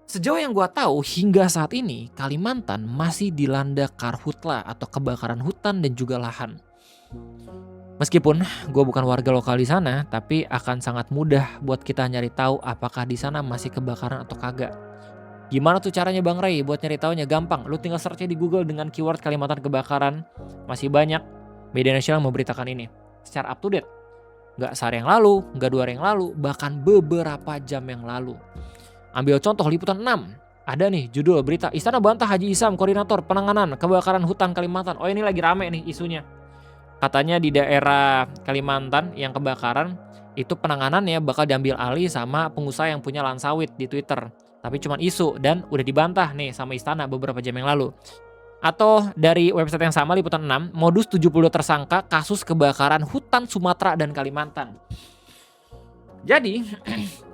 Sejauh yang gua tahu hingga saat ini Kalimantan masih dilanda karhutla atau kebakaran hutan dan juga lahan. Meskipun gue bukan warga lokal di sana, tapi akan sangat mudah buat kita nyari tahu apakah di sana masih kebakaran atau kagak. Gimana tuh caranya Bang Ray buat nyari taunya? Gampang, lu tinggal search di Google dengan keyword Kalimantan kebakaran. Masih banyak media nasional memberitakan ini secara up to date. Nggak sehari yang lalu, nggak 2 hari yang lalu, bahkan beberapa jam yang lalu. Ambil contoh Liputan 6. Ada nih judul berita, Istana bantah Haji Isam, koordinator penanganan kebakaran hutan Kalimantan. Oh ini lagi rame nih isunya. Katanya di daerah Kalimantan yang kebakaran, itu penanganannya bakal diambil alih sama pengusaha yang punya lahan sawit di Twitter. Tapi cuma isu dan udah dibantah nih sama Istana beberapa jam yang lalu. Atau dari website yang sama Liputan 6, modus 70 tersangka kasus kebakaran hutan Sumatera dan Kalimantan. Jadi,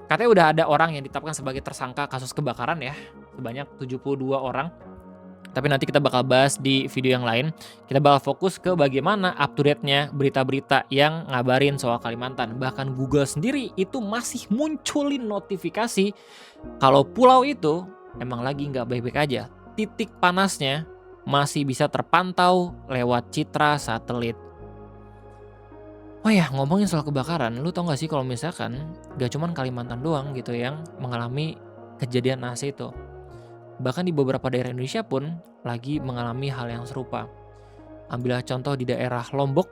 katanya udah ada orang yang ditetapkan sebagai tersangka kasus kebakaran ya, sebanyak 72 orang. Tapi nanti kita bakal bahas di video yang lain. Kita bakal fokus ke bagaimana up to date-nya berita-berita yang ngabarin soal Kalimantan. Bahkan Google sendiri itu masih munculin notifikasi kalau pulau itu emang lagi nggak baik-baik aja. Titik panasnya masih bisa terpantau lewat citra satelit. Oh ya, ngomongin soal kebakaran, lu tau gak sih kalau misalkan gak cuman Kalimantan doang gitu yang mengalami kejadian naas itu. Bahkan di beberapa daerah Indonesia pun lagi mengalami hal yang serupa. Ambillah contoh di daerah Lombok,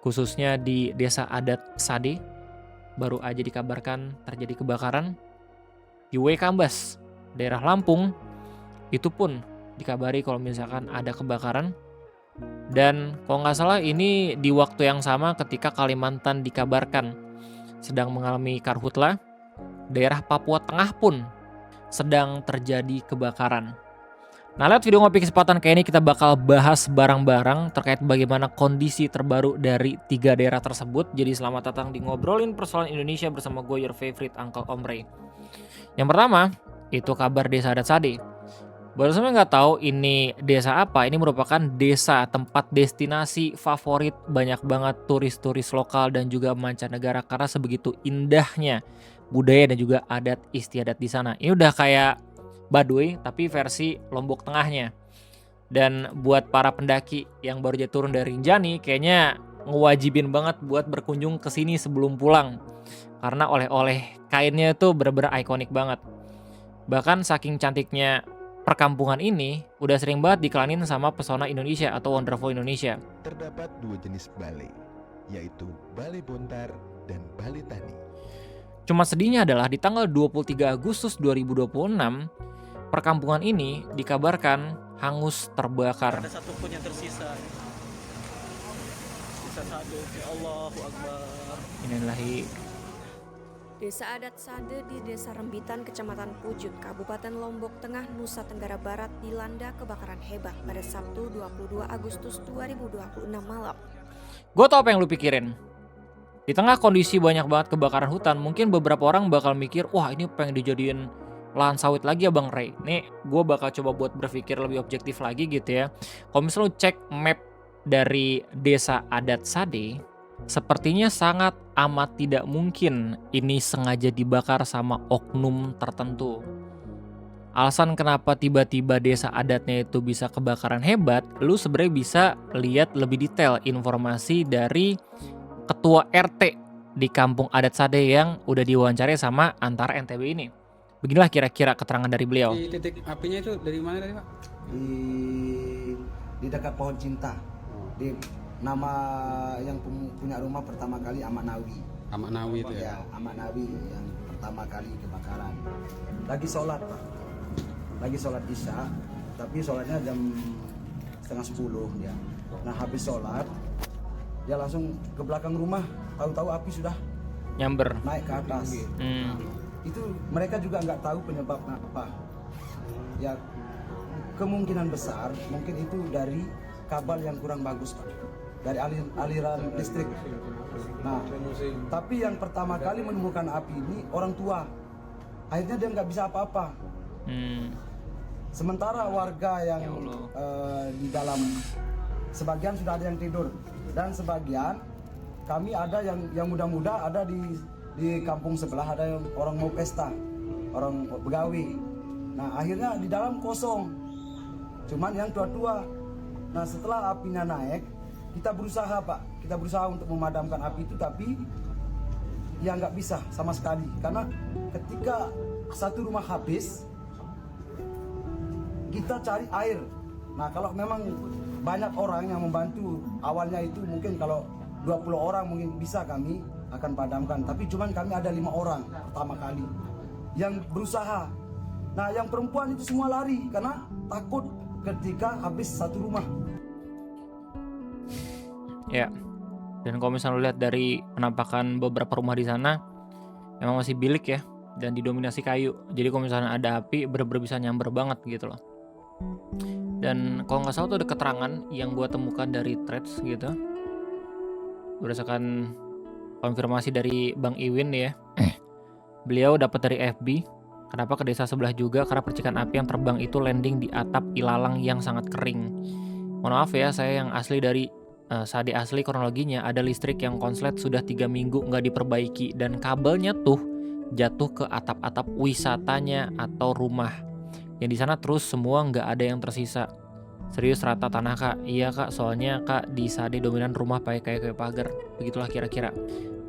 khususnya di desa adat Sade, baru aja dikabarkan terjadi kebakaran. Di Waikambas, daerah Lampung, itu pun dikabari kalau misalkan ada kebakaran. Dan kalau nggak salah ini di waktu yang sama ketika Kalimantan dikabarkan sedang mengalami karhutla, daerah Papua Tengah pun sedang terjadi kebakaran. Nah, lewat video ngopi kesempatan kayak ini kita bakal bahas barang-barang terkait bagaimana kondisi terbaru dari 3 daerah tersebut. Jadi selamat datang di Ngobrolin Persoalan Indonesia bersama gue, your favorite Uncle Om Ray. Yang pertama, itu kabar desa adat Sade. Baru saya nggak tahu ini desa apa. Ini merupakan desa tempat destinasi favorit banyak banget turis-turis lokal dan juga mancanegara karena sebegitu indahnya budaya dan juga adat istiadat di sana. Ini udah kayak Baduy tapi versi Lombok Tengahnya. Dan buat para pendaki yang baru aja turun dari Rinjani kayaknya ngewajibin banget buat berkunjung ke sini sebelum pulang. Karena oleh-oleh kainnya itu bener-bener ikonik banget. Bahkan saking cantiknya perkampungan ini udah sering banget diklanin sama Pesona Indonesia atau Wonderful Indonesia. Terdapat 2 jenis balai, yaitu balai bontar dan balai tani. Cuma sedihnya adalah di tanggal 23 Agustus 2026, perkampungan ini dikabarkan hangus terbakar. Ada satu pun yang tersisa. Sisa satu. Ya Allahu Akbar. Innalillahi. Desa adat Sade di Desa Rembitan, Kecamatan Pujut, Kabupaten Lombok Tengah, Nusa Tenggara Barat dilanda kebakaran hebat pada Sabtu 22 Agustus 2026 malam. Gue tau apa yang lu pikirin. Di tengah kondisi banyak banget kebakaran hutan, mungkin beberapa orang bakal mikir, wah ini pengen dijadiin lahan sawit lagi ya Bang Ray. Nih gue bakal coba buat berpikir lebih objektif lagi gitu ya. Kalau misalnya lu cek map dari Desa Adat Sade, sepertinya sangat amat tidak mungkin ini sengaja dibakar sama oknum tertentu. Alasan kenapa tiba-tiba desa adatnya itu bisa kebakaran hebat, lu sebenarnya bisa lihat lebih detail informasi dari ketua RT di kampung adat Sade yang udah diwawancarai sama Antara NTB ini. Beginilah kira-kira keterangan dari beliau. Di titik apinya itu dari mana tadi Pak? Di dekat pohon cinta. Di nama yang punya rumah pertama kali Amak Nawi. Amak Nawi itu Ya, ya. Amak Nawi yang pertama kali kebakaran. Lagi sholat Pak. Lagi sholat Isya, tapi sholatnya jam 9:30 dia. Nah habis sholat, dia langsung ke belakang rumah. Tahu-tahu api sudah Nyamber. naik ke atas. Itu mereka juga nggak tahu penyebabnya apa. Ya kemungkinan besar mungkin itu dari kabel yang kurang bagus Pak, dari aliran listrik. Nah, tapi yang pertama kali menemukan api ini orang tua. Akhirnya dia nggak bisa apa-apa. Sementara warga yang di dalam sebagian sudah ada yang tidur dan sebagian kami ada yang muda-muda ada di kampung sebelah, ada yang orang mau pesta, orang begawi. Nah akhirnya di dalam kosong, cuman yang tua-tua. Nah setelah apinya naik, kita berusaha Pak, kita berusaha untuk memadamkan api itu, tapi ya nggak bisa sama sekali. Karena ketika satu rumah habis, kita cari air. Nah kalau memang banyak orang yang membantu, awalnya itu mungkin kalau 20 orang mungkin bisa kami akan padamkan. Tapi cuman kami ada 5 orang pertama kali yang berusaha. Nah yang perempuan itu semua lari karena takut ketika habis satu rumah. Ya. Dan kalau misalnya lu lihat dari penampakan beberapa rumah di sana, emang masih bilik ya, dan didominasi kayu. Jadi kalau misalnya ada api, bener-bener bisa nyamber banget gitu loh. Dan kalau nggak salah tuh ada keterangan yang gue temukan dari threads gitu, berdasarkan konfirmasi dari Bang Iwin ya. Beliau dapat dari FB. Kenapa ke desa sebelah juga? Karena percikan api yang terbang itu landing di atap ilalang yang sangat kering. Mohon maaf ya, saya yang asli dari Sade asli kronologinya ada listrik yang konslet sudah 3 minggu nggak diperbaiki dan kabelnya tuh jatuh ke atap-atap wisatanya atau rumah. Yang di sana terus semua nggak ada yang tersisa. Serius rata tanah kak? Iya kak, soalnya kak di Sade dominan rumah pakai kayu pagar. Begitulah kira-kira.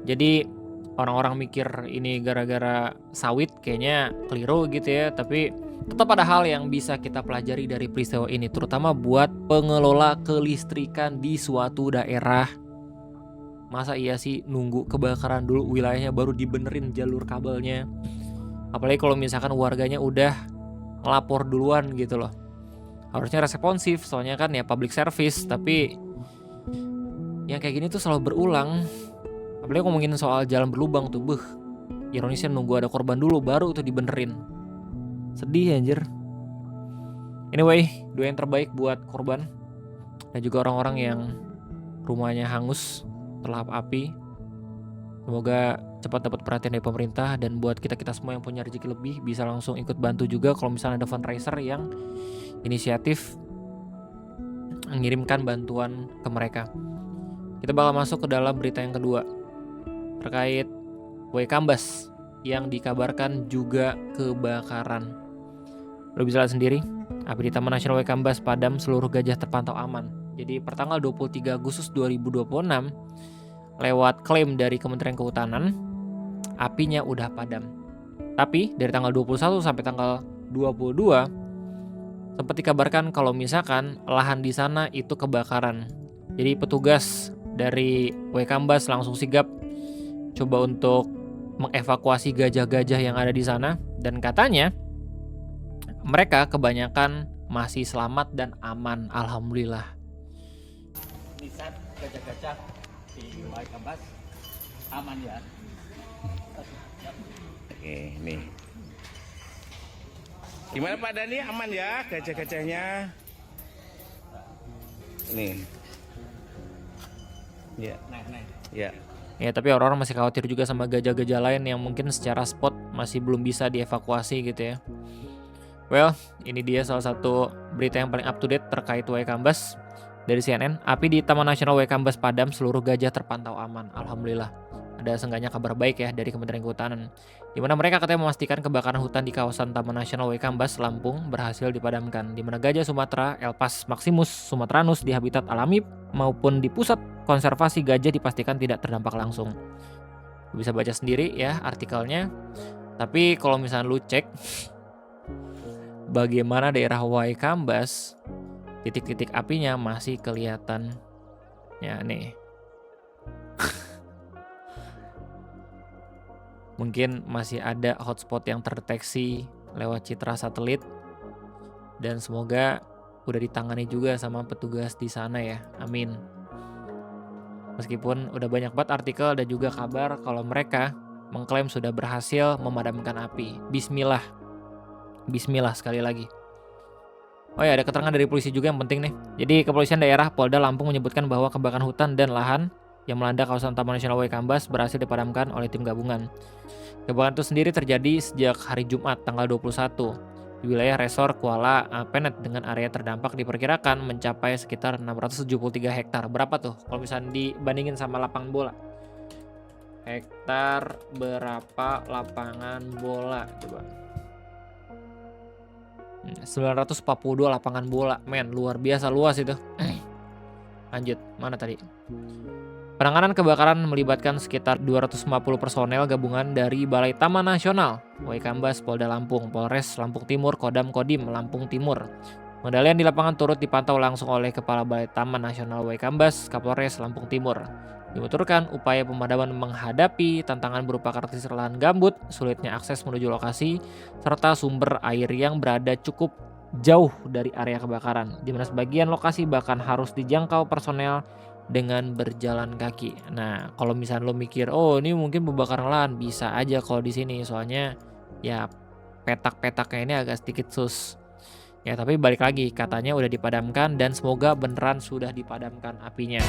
Jadi orang-orang mikir ini gara-gara sawit, kayaknya keliru gitu ya. Tapi tetap ada hal yang bisa kita pelajari dari peristiwa ini, terutama buat pengelola kelistrikan di suatu daerah. Masa iya sih nunggu kebakaran dulu wilayahnya baru dibenerin jalur kabelnya? Apalagi kalau misalkan warganya udah ngelapor duluan gitu loh. Harusnya responsif, soalnya kan ya public service. Tapi yang kayak gini tuh selalu berulang. Apalagi ngomongin soal jalan berlubang tuh, ironisnya nunggu ada korban dulu baru tuh dibenerin. Sedih anjir. Anyway, doa yang terbaik buat korban dan juga orang-orang yang rumahnya hangus terlahap api. Semoga cepat dapat perhatian dari pemerintah, dan buat kita-kita semua yang punya rezeki lebih bisa langsung ikut bantu juga kalau misalnya ada fundraiser yang inisiatif mengirimkan bantuan ke mereka. Kita bakal masuk ke dalam berita yang kedua terkait Waikambas yang dikabarkan juga kebakaran. Lo bisa lihat sendiri, api di Taman Nasional Waikambas padam, seluruh gajah terpantau aman. Jadi pertanggal 23 Agustus 2026, lewat klaim dari Kementerian Kehutanan, apinya udah padam. Tapi dari tanggal 21 sampai tanggal 22 sempat dikabarkan kalau misalkan lahan di sana itu kebakaran. Jadi petugas dari Waikambas langsung sigap coba untuk mengevakuasi gajah-gajah yang ada di sana, dan katanya mereka kebanyakan masih selamat dan aman, alhamdulillah. Nisat gajah-gajah di Waikambas aman ya. Oke, nih. Gimana Pak Dani, aman ya gajah-gajahnya? Nih. Ya. Ya. Ya, tapi orang-orang masih khawatir juga sama gajah-gajah lain yang mungkin secara spot masih belum bisa dievakuasi gitu ya. Well, ini dia salah satu berita yang paling up to date terkait Waikambas dari CNN. Api di Taman Nasional Waikambas padam, seluruh gajah terpantau aman. Alhamdulillah. Ada seenggaknya kabar baik ya dari Kementerian Kehutanan, di mana mereka katanya memastikan kebakaran hutan di kawasan Taman Nasional Waikambas, Lampung berhasil dipadamkan, di mana gajah Sumatera Elpas maximus sumatranus di habitat alami maupun di pusat konservasi gajah dipastikan tidak terdampak langsung. Bisa baca sendiri ya artikelnya. Tapi kalau misalnya lu cek bagaimana daerah Waikambas, titik-titik apinya masih kelihatan. Ya nih. Mungkin masih ada hotspot yang terdeteksi lewat citra satelit, dan semoga udah ditangani juga sama petugas di sana ya. Amin. Meskipun udah banyak banget artikel dan juga kabar kalau mereka mengklaim sudah berhasil memadamkan api. Bismillah. Bismillah sekali lagi. Oh ya, ada keterangan dari polisi juga yang penting nih. Jadi kepolisian daerah Polda Lampung menyebutkan bahwa kebakaran hutan dan lahan yang melanda kawasan Taman Nasional Waikambas berhasil dipadamkan oleh tim gabungan. Kebakaran itu sendiri terjadi sejak hari Jumat tanggal 21 di wilayah Resor Kuala Penet dengan area terdampak diperkirakan mencapai sekitar 673 hektar. Berapa tuh kalau misalnya dibandingin sama lapangan bola? Hektar berapa lapangan bola coba? 942 lapangan bola, men, luar biasa luas itu. Lanjut, mana tadi? Penanganan kebakaran melibatkan sekitar 250 personel gabungan dari Balai Taman Nasional, Waikambas, Polda Lampung, Polres Lampung Timur, Kodam Kodim Lampung Timur. Pengendalian di lapangan turut dipantau langsung oleh Kepala Balai Taman Nasional Waikambas, Kapolres Lampung Timur. Dibutuhkan upaya pemadaman menghadapi tantangan berupa karakteristik lahan gambut, sulitnya akses menuju lokasi, serta sumber air yang berada cukup jauh dari area kebakaran, di mana sebagian lokasi bahkan harus dijangkau personel dengan berjalan kaki. Nah, kalau misalnya lo mikir, oh ini mungkin pembakaran lahan, bisa aja kalau di sini, soalnya ya petak-petaknya ini agak sedikit sus. Ya, tapi balik lagi, katanya udah dipadamkan dan semoga beneran sudah dipadamkan apinya.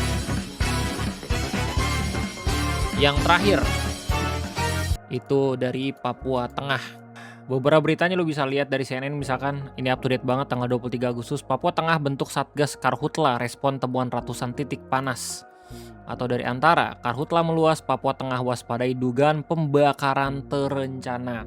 Yang terakhir, itu dari Papua Tengah. Beberapa beritanya lo bisa lihat dari CNN, misalkan ini up to date banget tanggal 23 Agustus, Papua Tengah bentuk Satgas Karhutla respon temuan ratusan titik panas. Atau dari antara, Karhutla meluas, Papua Tengah waspadai dugaan pembakaran terencana.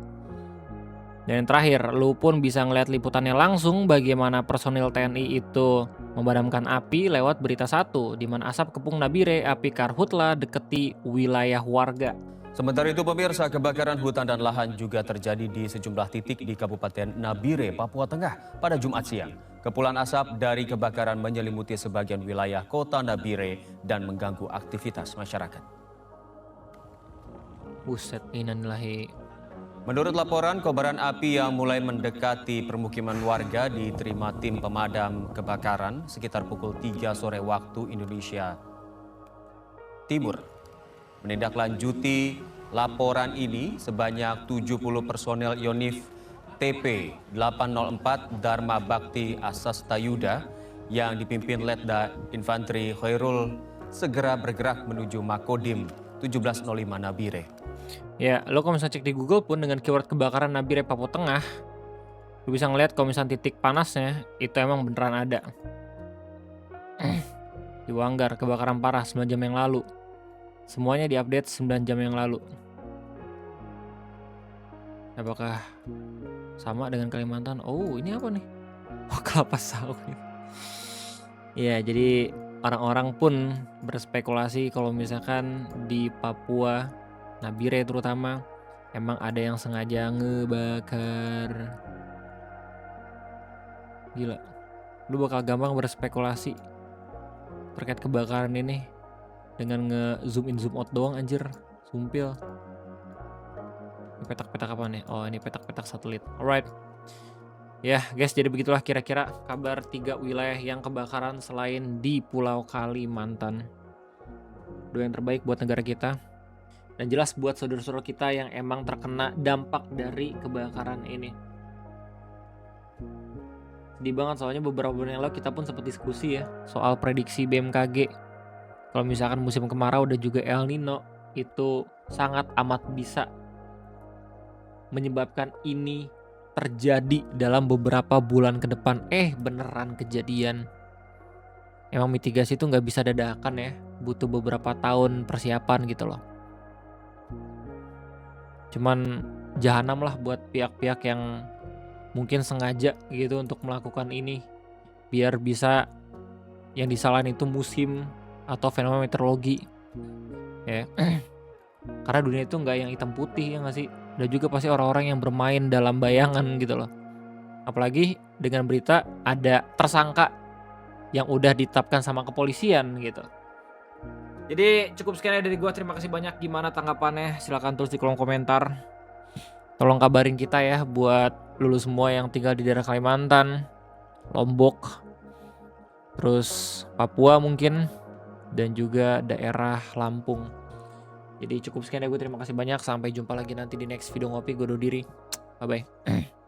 Dan yang terakhir, lo pun bisa ngeliat liputannya langsung bagaimana personil TNI itu memadamkan api lewat berita 1, di mana asap kepung Nabire, api Karhutla deketi wilayah warga. Sementara itu pemirsa, kebakaran hutan dan lahan juga terjadi di sejumlah titik di Kabupaten Nabire, Papua Tengah pada Jumat siang. Kepulan asap dari kebakaran menyelimuti sebagian wilayah kota Nabire dan mengganggu aktivitas masyarakat. Buset, innalillahi. Menurut laporan, kobaran api yang mulai mendekati permukiman warga diterima tim pemadam kebakaran sekitar pukul 3 sore waktu Indonesia Timur. Menindaklanjuti laporan ini, sebanyak 70 personel Yonif TP 804 Dharma Bakti Asastayuda yang dipimpin Letda Infanteri Khairul segera bergerak menuju Makodim 1705 Nabire. Ya, lo kalau misalnya cek di Google pun dengan keyword kebakaran Nabire Papua Tengah, lo bisa ngeliat kalau misalnya titik panasnya itu emang beneran ada. Di Wanggar, kebakaran parah 9 jam yang lalu. Semuanya diupdate 9 jam yang lalu. Apakah sama dengan Kalimantan? Oh, ini apa nih? Oh, kelapa sawit. Ya, jadi orang-orang pun berspekulasi kalau misalkan di Papua, Nabire terutama, emang ada yang sengaja ngebakar. Gila. Lu bakal gampang berspekulasi terkait kebakaran ini dengan nge-zoom in zoom out doang, anjir. Sumpil. Ini petak-petak apa nih? Oh, ini petak-petak satelit. Alright. Ya guys, jadi begitulah kira-kira kabar 3 wilayah yang kebakaran selain di Pulau Kalimantan. Doa yang terbaik buat negara kita. Dan jelas buat saudara-saudara kita yang emang terkena dampak dari kebakaran ini. Sedih banget, soalnya beberapa bulan yang lalu kita pun sempat diskusi ya soal prediksi BMKG. Kalau misalkan musim kemarau dan juga El Nino itu sangat amat bisa menyebabkan ini terjadi dalam beberapa bulan ke depan. Beneran kejadian. Emang mitigasi itu nggak bisa dadakan ya, butuh beberapa tahun persiapan gitu loh. Cuman jahanam lah buat pihak-pihak yang mungkin sengaja gitu untuk melakukan ini, biar bisa yang disalahin itu musim atau fenomena meteorologi ya. Karena dunia itu nggak yang hitam putih, ya nggak sih? Ada juga pasti orang-orang yang bermain dalam bayangan gitu loh. Apalagi dengan berita ada tersangka yang udah ditetapkan sama kepolisian gitu. Jadi cukup sekian dari gua, terima kasih banyak. Gimana tanggapannya? Silahkan tulis di kolom komentar. Tolong kabarin kita ya buat lulu semua yang tinggal di daerah Kalimantan, Lombok, terus Papua mungkin, dan juga daerah Lampung. Jadi cukup sekian dari gue, terima kasih banyak. Sampai jumpa lagi nanti di next video ngopi. Gue undur diri. Bye-bye.